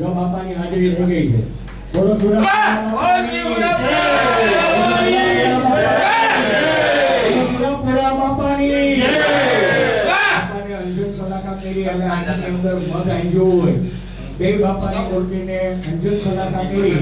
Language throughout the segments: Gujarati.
જો બાપાની હાજરી થઈ ગઈ છે. બોલો સુરત બાપાની અંજન સલાકા કરી અને આની અંદર મગ આંજો હોય બે બાપાની મૂર્તિને અંજન સલાકા કરી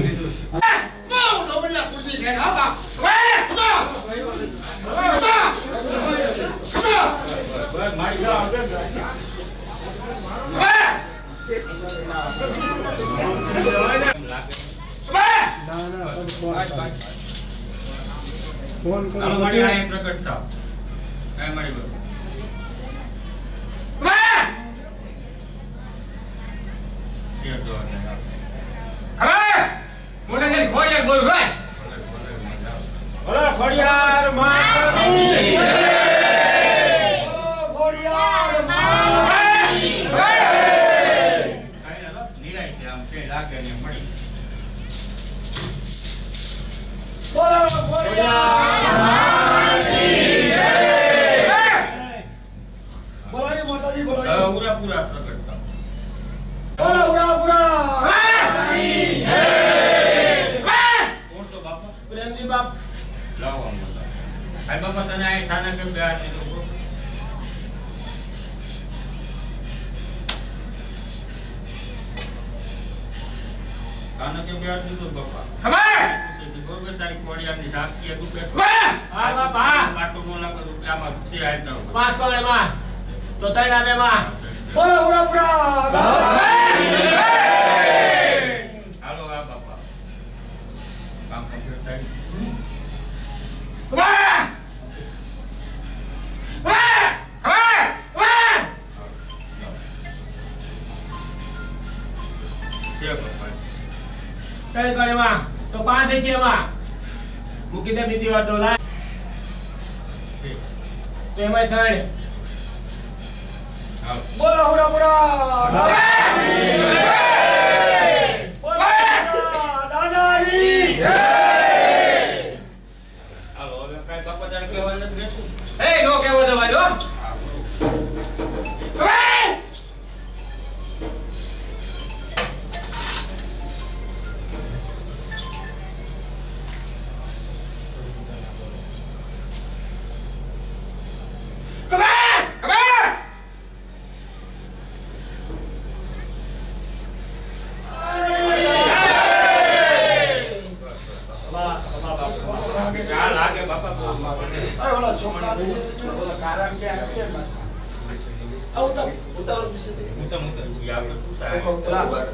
ફોન કરો મારી આ પ્રગટ થાવ કાઈ મારી બોલ કે જો હવે મોટા જઈ ખોડિયાર બોલ ભાઈ બોલો ખોડિયાર માતાની જય ખોડિયાર માતાની જય કાઈ ના નિરાય છે આમ કે લાગે ને મળી બોલો ખોડિયાર માતાની જય બોલાની માતાજી બોલાની પૂરા પૂરા પ્રગટ થાવ બોલો પૂરા પૂરા માતાની જય કોણ તો બાપા પ્રેમજી બાપ લાવો મોટા આઈ બાપા તને આ થાના કે બે આતી તો થાના કે બે આતી તો બાપા ખબર છે ગોરબે તારીખ કોડિયાની સાક્ષી હતું કે હા બાપા કાટો નો લાગે રૂપિયામાં છે આઈ તો પાંચ કોલે માં તો તઈ ના બે માં બોલો પૂરા પૂરા હાલો આ બાપા કામ કમ્પ્લીટ થાય કઈ કરે માં તો પાંચ છે માં મૂકી દે બીજી વાર ડોલા તો એમાં ત્રણ બોલો હુરા પુરા દાદાની જય હાલો હવે કઈ બાપા જાણ કહેવાનું નથી રહેતું એ નો કહેવો દવાઈ લો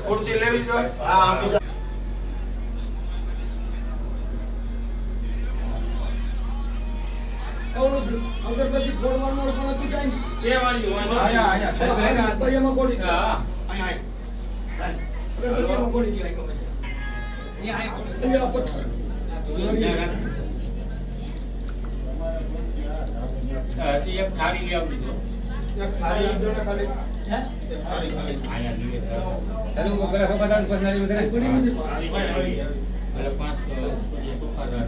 कुर्ती लेवी जो है हां अगरबत्ती फोड़વાનો પણ હતું કાઈ એ વાળી આયા આયા બયમાં કોડી હા આયા અગરબત્તીમાં કોડી દી આઈ ગમે એ આયા પથ્થર એક થાળી લઈ આવજો એક થાળી આપજો ને ખાલી હે એક થાળી ખાલી આયા લીએ ચાલો કો પેલા સોખાદાર પસનારી બધે કોડી મને એટલે 500 સોખાદાર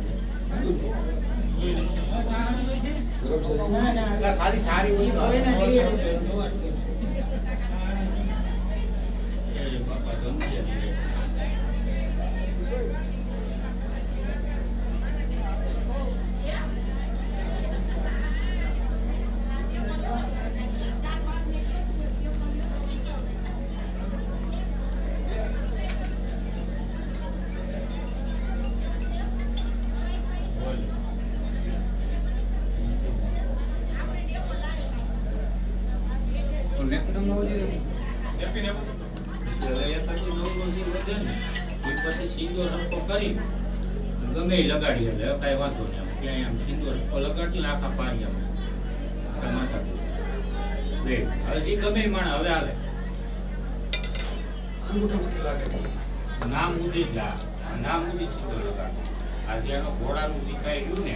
ના ખાલી થાળી હોય એ બાપા જમજે પછી સિંદૂર રંકો કરી ગમે લગાડી એટલે કઈ વાંધો નહીં ત્યાં આમ સિંદૂર લગાડી આખા પાણી આમ માથા બે હવે ગમે માણ હવે આવે નામ ઉદી જા નામ ઉદી સિંદૂર લગાડ આજે એનો ઘોડાનું દીકાઈ ગયું ને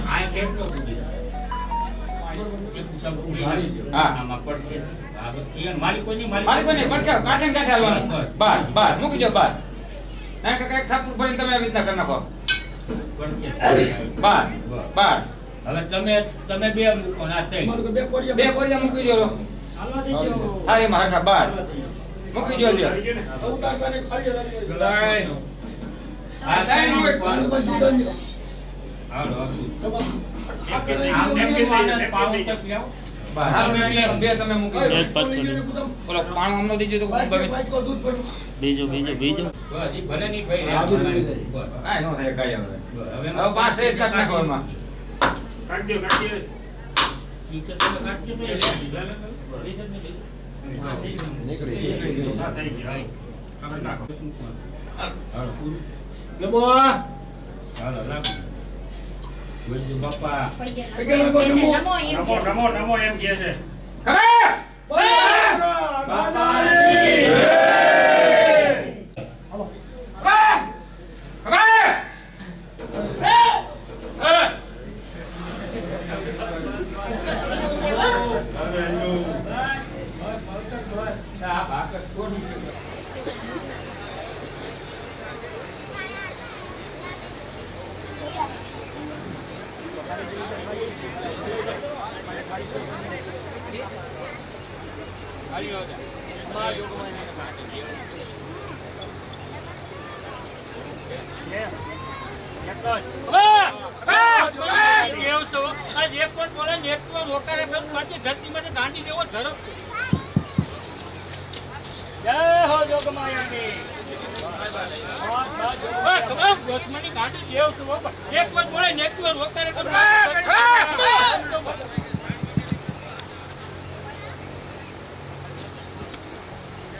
આ કેટલો ઉદી હવે તમે બે મૂકો ના બે કોરિયા મૂકી દો થાળી માં હરખા બાર મૂકી જો છે ઉતાર કરીને ખાલી લાય આ તાઈ નું એક હાલો બે તમે મૂકી દો ઓલો પાણો અમનો દીજો તો બીજો ભલે નહીં ભાઈ કાઈ નો થાય કાઈ હવે હવે પાંચ સેસ કાઢ નાખો એમાં કાઢજો ઈ તો તમે કાઢજો તો હાલો રાખો બોલજો બાપા નમો એમ કહે છે ગાંધી જેવો ઝડપ જય હો જોગમાયાની દુશ્મની ગાંધી જેવ છું એક વાર બોલે ને એક વાર વકારે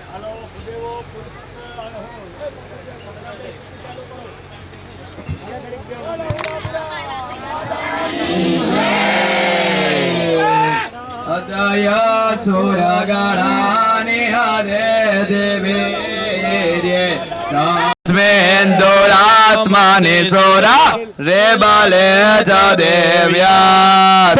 હાલો દેવો અદય સુરગણાની હદે દેવી સ્મેન્દોરાત્માને સોરા રે બલે જ દેવ્યા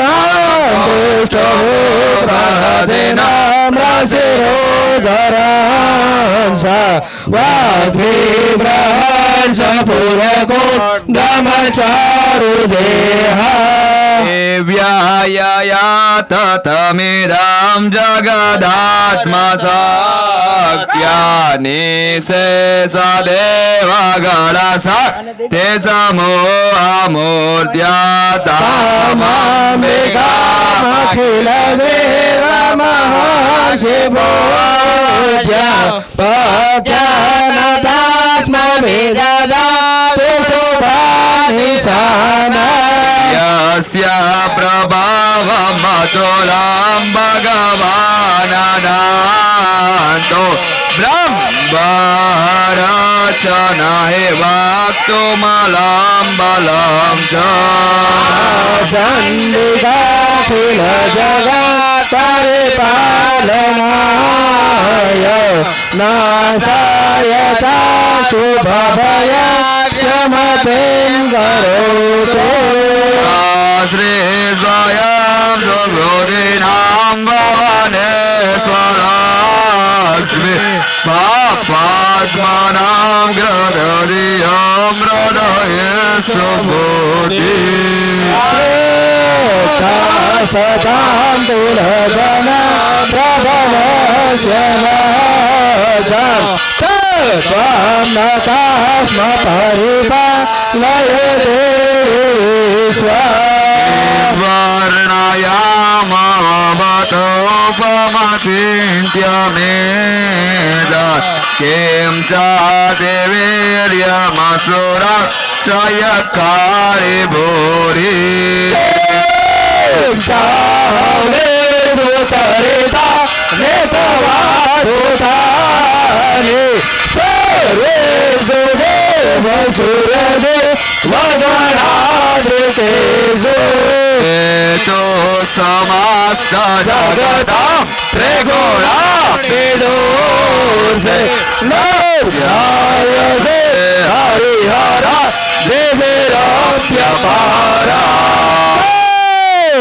દેવ્યાય તતમિદં જગદાત્મા સખ્યાનિ સે સદેવ ગણસ તે સમૂહમૂર્ત્યાતામખિલ દેવ મહાશિવો યસ્ય પ્રભાવમતુલાં ભગવાનનાતો બ્રહ્મરચન હે વાક્તુમલં બલં ચ ચંડિકાખિલ જગત પરિપાલનાય નાશાય ચ શુભભય ક્ષમતે કરોતુ શ્રી સ્વયં સુબોધિનાં ભવાનેશ્વરાક્ષ્મી પાપાત્માનાં ગ્રહરિયં હૃદયે સુબોધિ સતાં તુલજન પ્રબલસ્ય ત્વં નકાસ્મ પરિપાલયતે વર્ણાયામવતોપમચિન્ત્યમેદ કિં ચ દેવીર્યમસુરા ચયકારી ભૂરી ચરિતા નેતવાદુતાની સર્વે સુદેવ સુરદે વગણાદૃતેષુ તો સમસ્ત જગતાં ત્રિગુણાપીડોષે નવ્યાયતે હરિહરા દેવીરપ્યપારા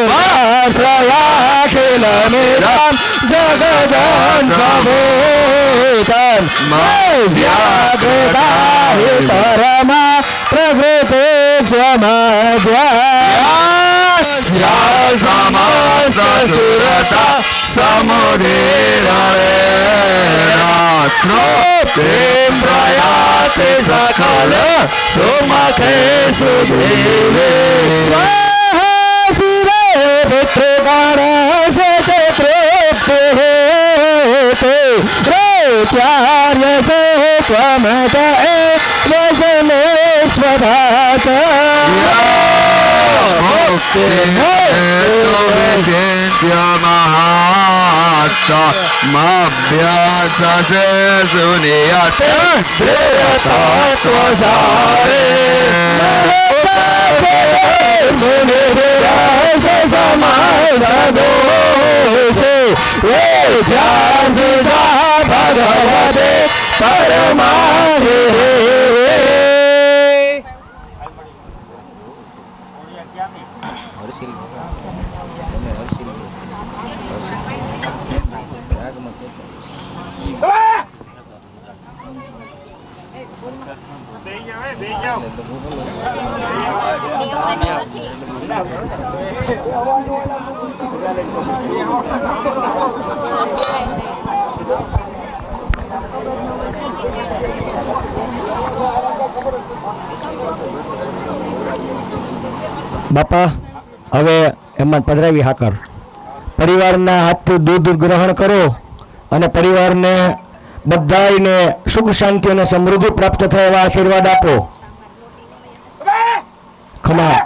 આશ્રયાખિલમિદં જગદં સમૂતં વ્યાઘ્રતા હિ પરમા પ્રકૃતે ક્ષમદ્યા સમસ્ત સુરતા સમુદિરણેનાત્રો પ્રેમ પ્રયાતે સકલ સુમખે સુદેવે સ્વાહા શિવે પુત્રગણસ ચતુર્ભે ચાર્ય સે ત્વમત વજને સ્વધાચ મહાત્માભ્યાસે સુનિયત તત્વસારે મુનિવિરાસ સમાદોષે વેદ્યાસ સા ભગવતે પરમાહે બાપા હવે એમાં પધરાવી હાકર પરિવારના હાથથી દૂધ ગ્રહણ કરો અને પરિવારને બધાયને સુખ શાંતિ અને સમૃદ્ધિ પ્રાપ્ત થાય એવા આશીર્વાદ આપો. ખમા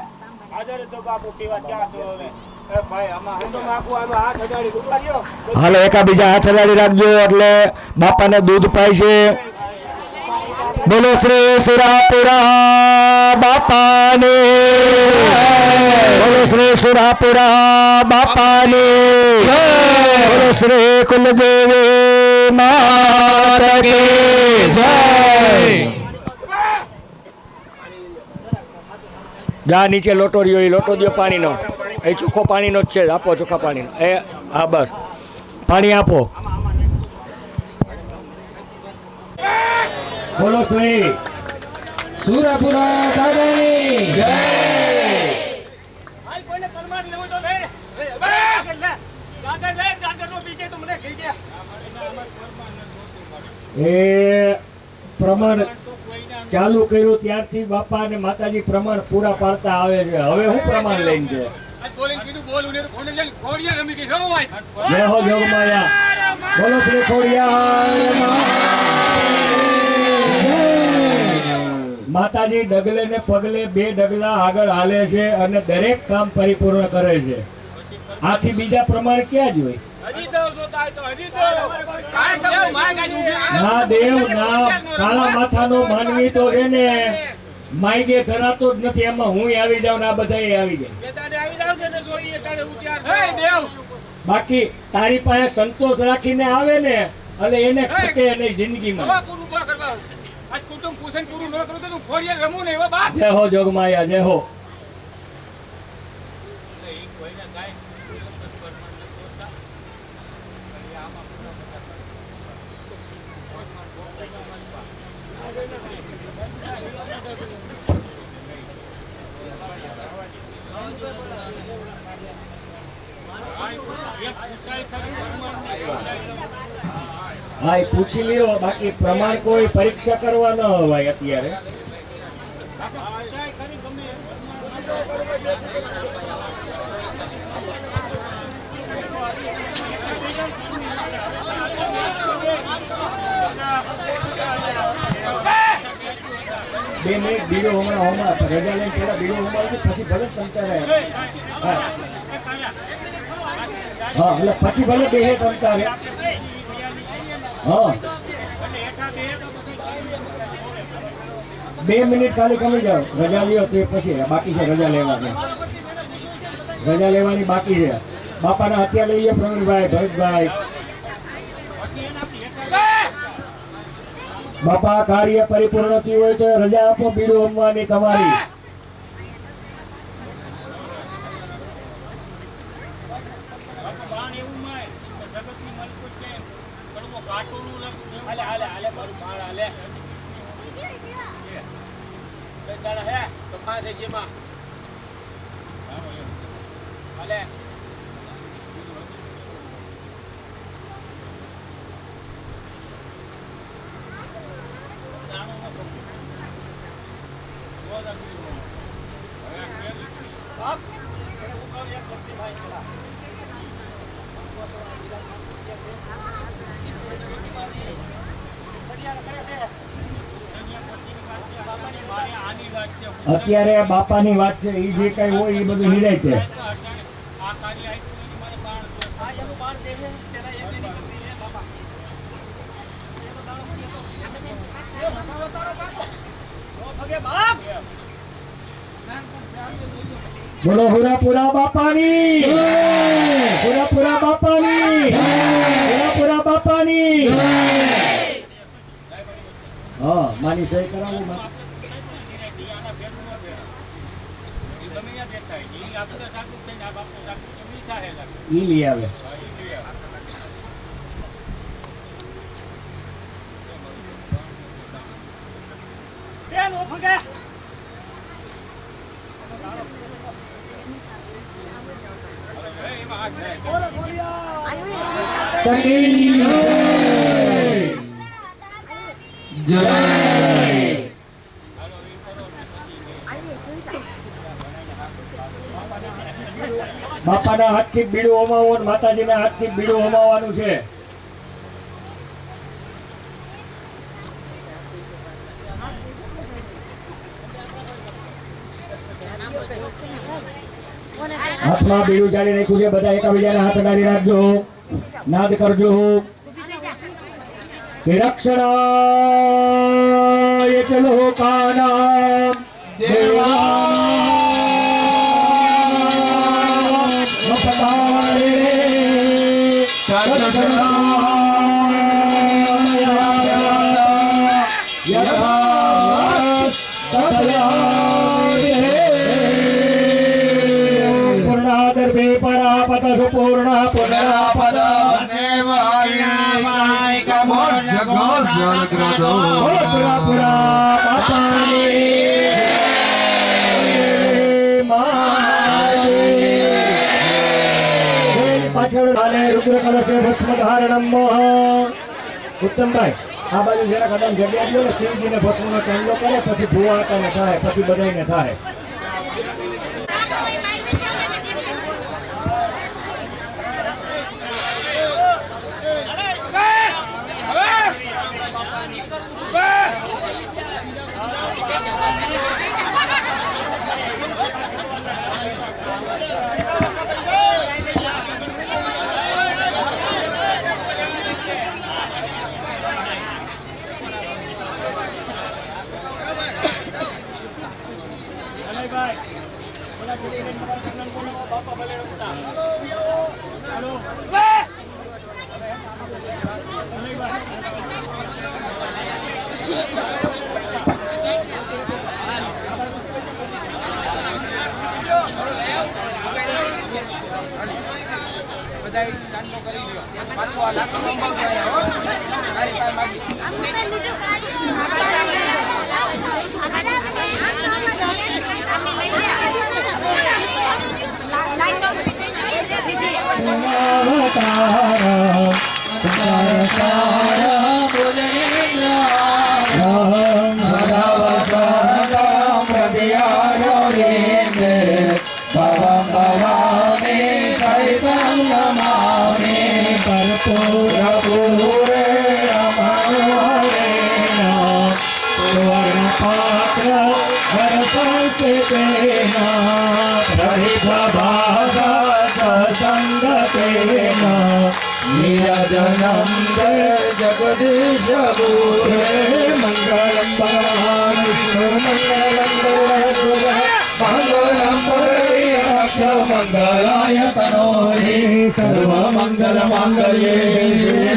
હાલો એકાબીજા હાથ હલાડી રાખજો એટલે બાપાને દૂધ પાય છે. બોલો શ્રી સુરાપુરા બાપાની, બોલો શ્રી સુરાપુરા બાપાની, બોલો શ્રી કુલદેવી માત કી જય. જા નીચે લોટો રહ્યો, એ લોટો દો પાણીનો, એ ચોખ્ખો પાણીનો જ છે, આપો ચોખ્ખા પાણીનો. એ હા બસ પાણી આપો. બોલો શ્રી સુરાપુરા દાદાની જય. એ પ્રમાણ ચાલુ કર્યું ત્યારથી બાપા અને માતાજી પ્રમાણ પૂરા પાડતા આવે છે. હવે હું પ્રમાણ લઈને છે. જય હો જોગમાયા. બોલો શ્રી ખોડિયાર માતાજી ડગલે ને પગલે બે ડગલા આગળ હાલે છે અને દરેક કામ પરિપૂર્ણ કરે છે. આથી બીજા પ્રમાણ ક્યાં જ હોય? ના દેવ ના કાળા માથાનો માનવી તો છે ને માયગે ધરાતો જ નથી. એમાં હું આવી જાઉં ને આ બધા આવી જાય. બાકી તારી પાસે સંતોષ રાખીને આવે ને એટલે એને ખટે નહીં જિંદગીમાં. જય હો જોગમાયા, જય હો. હા એ પૂછી લ્યો. બાકી પ્રમાણ કોઈ પરીક્ષા કરવા ન હોય અત્યારે. બે મિનિટ બીડો હમણાં રજા લઈને પેલા બીડો હોમાડું પછી ભલે તમતા રહે. હા એટલે પછી ભલે બે તમતા રહે. હા 2 મિનિટ ખાલી કમી જાઓ. રજા લ્યો તે પછી બાકી છે રજા લેવાની. રજા લેવાની બાકી છે. બાપાના હત્યા લઈએ પ્રવીણભાઈ, ભરતભાઈ. બાપા કાર્ય પરિપૂર્ણ થયું હોય તો રજા આપો બીડું હોમવાની તમારી. અત્યારે બાપાની વાત છે, એ જે કઈ હોય એ બધું નિરાય છે. બોલો હુરાપુરા બાપાની, હુરાપુરા બાપાની, હુરાપુરા બાપાની. હા, માની સહી કરાવું. ઈ લઈ આવે. બાપાના હાથથી બીડું હોમાવવાનું, માતાજીના હાથથી બીડું હોમાવાનું છે. હાથમાં બીડું ચાલી રાખ્યું છે. બધા એકબીજાના હાથ ડાળી રાખજો, નાદ કરજો. રક્ષણાય ચલો કાના પૂર્ણાદર્ભે પરાપત સુપૂર્ણ પુનરાપદ પાછળ રુદ્ર કલશે ભસ્મ ધારણમ. ઉત્તમભાઈ આ બાજુ જરા કદમ જગ્યા દો ને, શિવજીને ભસ્મનો ચાંદલો કરે, પછી ભુવાકાને થાય, પછી બધાને થાય. પાછો આ લાખ નંબર જાય હો તારી પાસે માગી निरजनंद जगदीश गुरे मंगलम भगवान विष्णु मंगलम गुरुदेव मंगलम पुरयाक्ष मंगलाय तनोरे सर्व मंगल मांगल्ये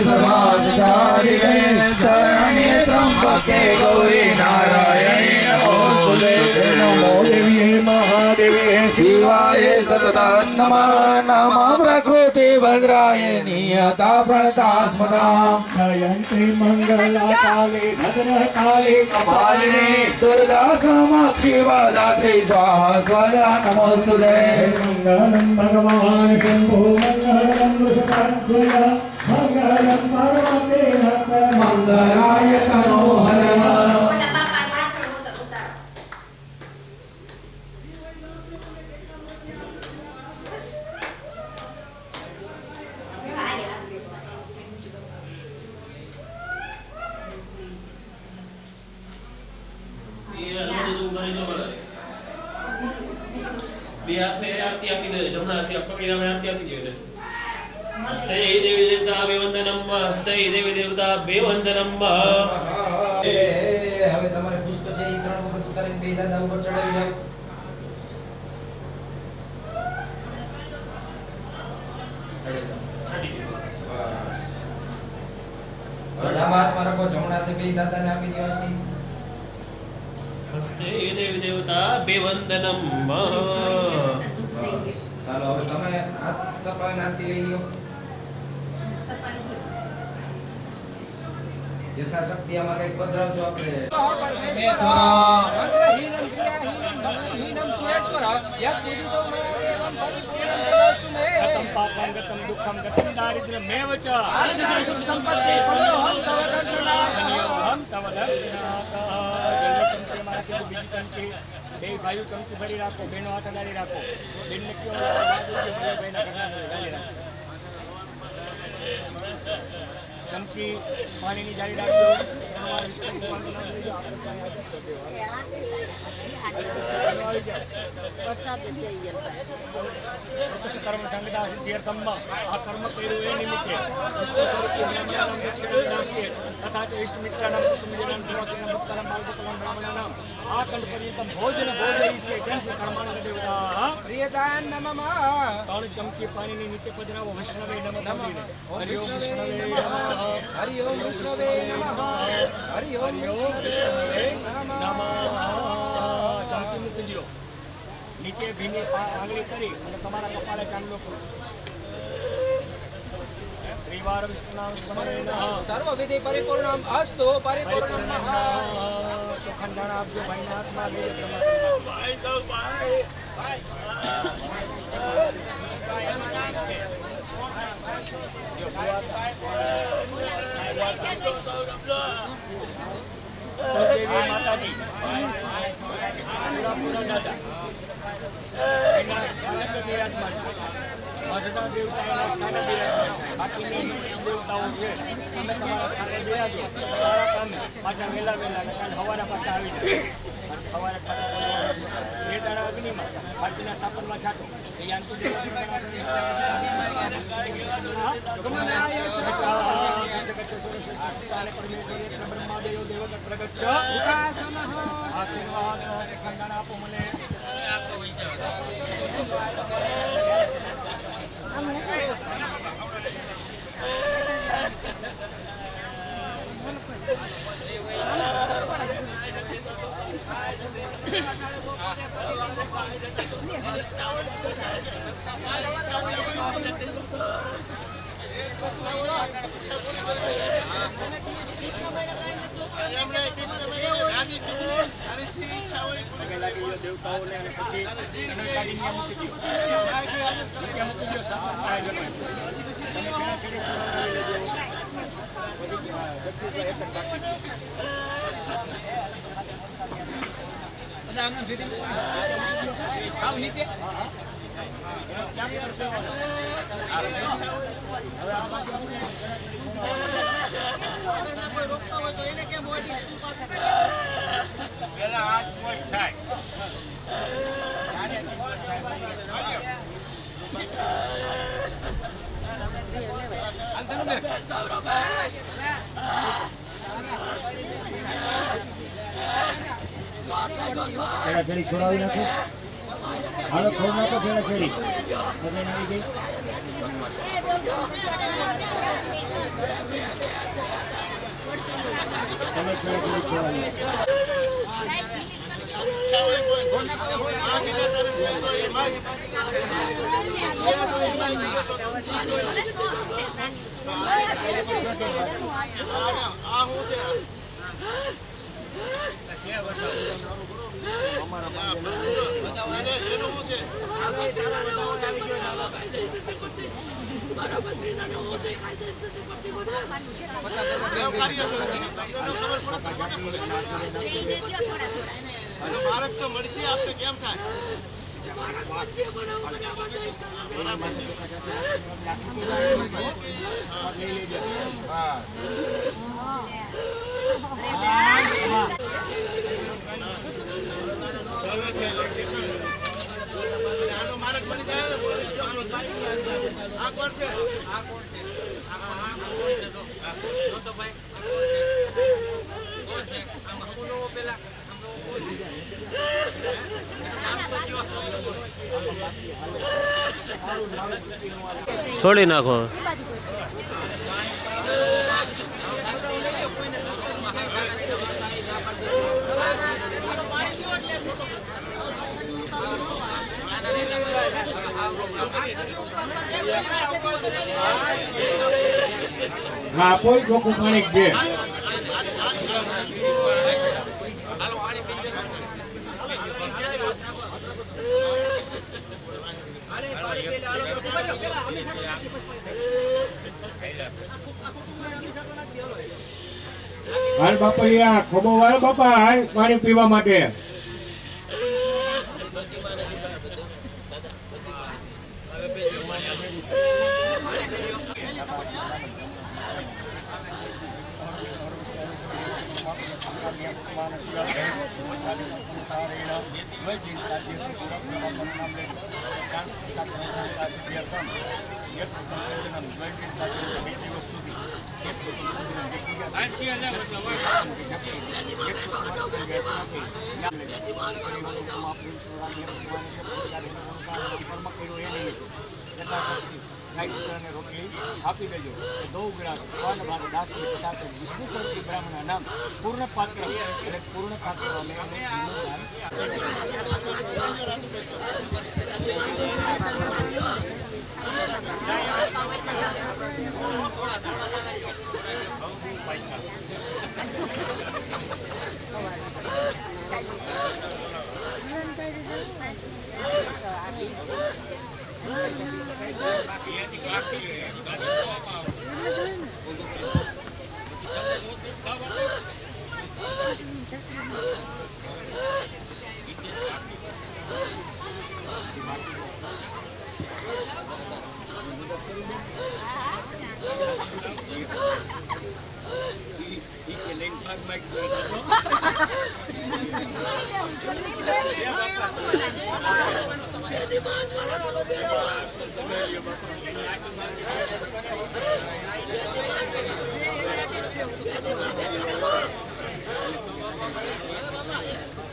सर्वाधिकारिणे शरण्ये त्र्यंबके गौरी नारायणी नमोस्तुते नमो देवी महादेवी शिवाय सततं नमः नमः प्रकृति भद्राय नियता प्रणतात्मना जयन्ती मंगला काली भद्रकाली कपालिनी दुर्गा कामाक्षी वरदात्री स्वाहा स्वदा नमोस्तुते मंगलम भगवान शंभो मंगलम वृषभाध्वज मंगलम पार्वती मंगलाय तनोहर બે હાથે આરતી આપી દે, જમણા હાથે પકડીને આરતી આપી દે. હસ્તે દેવી દેવતા અભિવંદનમ, હસ્તે દેવી દેવતા અભિવંદનમ. હવે તમારે પુષ્પ છે એ 3 વખત ઉતારીને બે દાદા ઉપર ચડાવી જાવ. છાડી દે. બસ. હવે ડાબા હાથમાં રાખો, જમણા હાથે બે દાદાને આપી દો આરતી. હસ્તે દેવી દેવતા અભિવંદનમ. બસ. ચાલો હવે તમે હાથ તપાવીને આરતી લઈ લ્યો. યથાશક્તિ આમાં કઈક પધરાવજો આપણે. ગતમ પાપમ ગતમ દુઃખમ ગતમ દારિદ્ર્યમેવ ચ આનંદ સંપત્તિ ફલોહમ તવ દર્શનાથ હમ તવ દર્શનાથ. જલ્દી ચમચી મારાથી બીજી ચમચી બે ભાઈઓ ચમચી ભરી રાખો, બેનો હાથ અડાડી રાખો. બેનને કયો ભાઈના ઘરના અડાડી રાખશે. ચમચી પાણીની જાળી રાખજો. કર્મ સંગતા સિદ્ધિર્થમ આ કર્મ કર્યું એ નિમિત્તે તથા ચ ઇષ્ટમિત્રાણામ કુટુંબીનામ સુવાસીનામ ભક્તાનામ બાલગોપાલામ બ્રાહ્મણાનામ આખંડ પર્યંતમ ભોજન ભોજયિષ્યે કેમ છે કર્માણિ દેવતા પ્રિયદાન નમઃ. 3 ચમચી પાણીની નીચે પધરાવો. વૈષ્ણવે નમઃ. નમઃ. હરિ ઓમ વિષ્ણવે વિષ્ણવે નમઃ. નમઃ. હરિ ઓમ વિષ્ણવે નમઃ. હરિ ઓમ વિષ્ણવે નમઃ. ચમચી મૂકી દો. નીચે ભીની આંગળી કરી અને તમારા કપાળે ચાંદલો કરો. ત્રિવાર વિષ્ણુનામ સ્મરેણ સર્વ વિધિ પરિપૂર્ણમ અસ્તુ પરિપૂર્ણમ ચોખંડાણા આપજો. ભાઈના હાથમાં લઈ માતાજી દાદા મધના દેવતાના સ્થાને બાકીની દેવતાઓ છે તમે તમારા સ્થાને બેહાજો. સારા કામે પાછા વહેલા કાલે સવારે પાછા આવી જાય. સવારે પાછા બે દાડા અગ્નિમાં બાકીના સાપરમાં છાંટો. એ યાંતુ બ્રહ્માદેવ દેવત પ્રગચ્છ આશીર્વાદ ખંડાણા આપો મને. દેવતાઓને અને પછી કાઢીને મૂકી દો. નીચે મૂકી દો. સાપર તમે છેડા છેડી છોડાવી લેજો. પછી એક જ બાકી. બધા આંગણ ભેગી આવ નીચે. હવે આ બાજુ રોકતા હોય તો એને કેમ હોય પેલા હાથ મોજ થાય. છેડી છોડાવી નાખો. હાલો છોડ નાખો છેડી. આવી ગઈ. તમે છેડી છોડાવી બાળક તો મળશે આપણે કેમ થાય છોડી નાખો. હા કોઈ ચોખ્ખું પાણી છે. હાલ બાપા ખોબો વાળો બાપા હાલ પાણી પીવા માટે. રોટલી આપી દેજો. 2 ગ્લાસ બ્રાહ્મણ નામ પૂર્ણ પાત્ર એટલે પૂર્ણ પાત્ર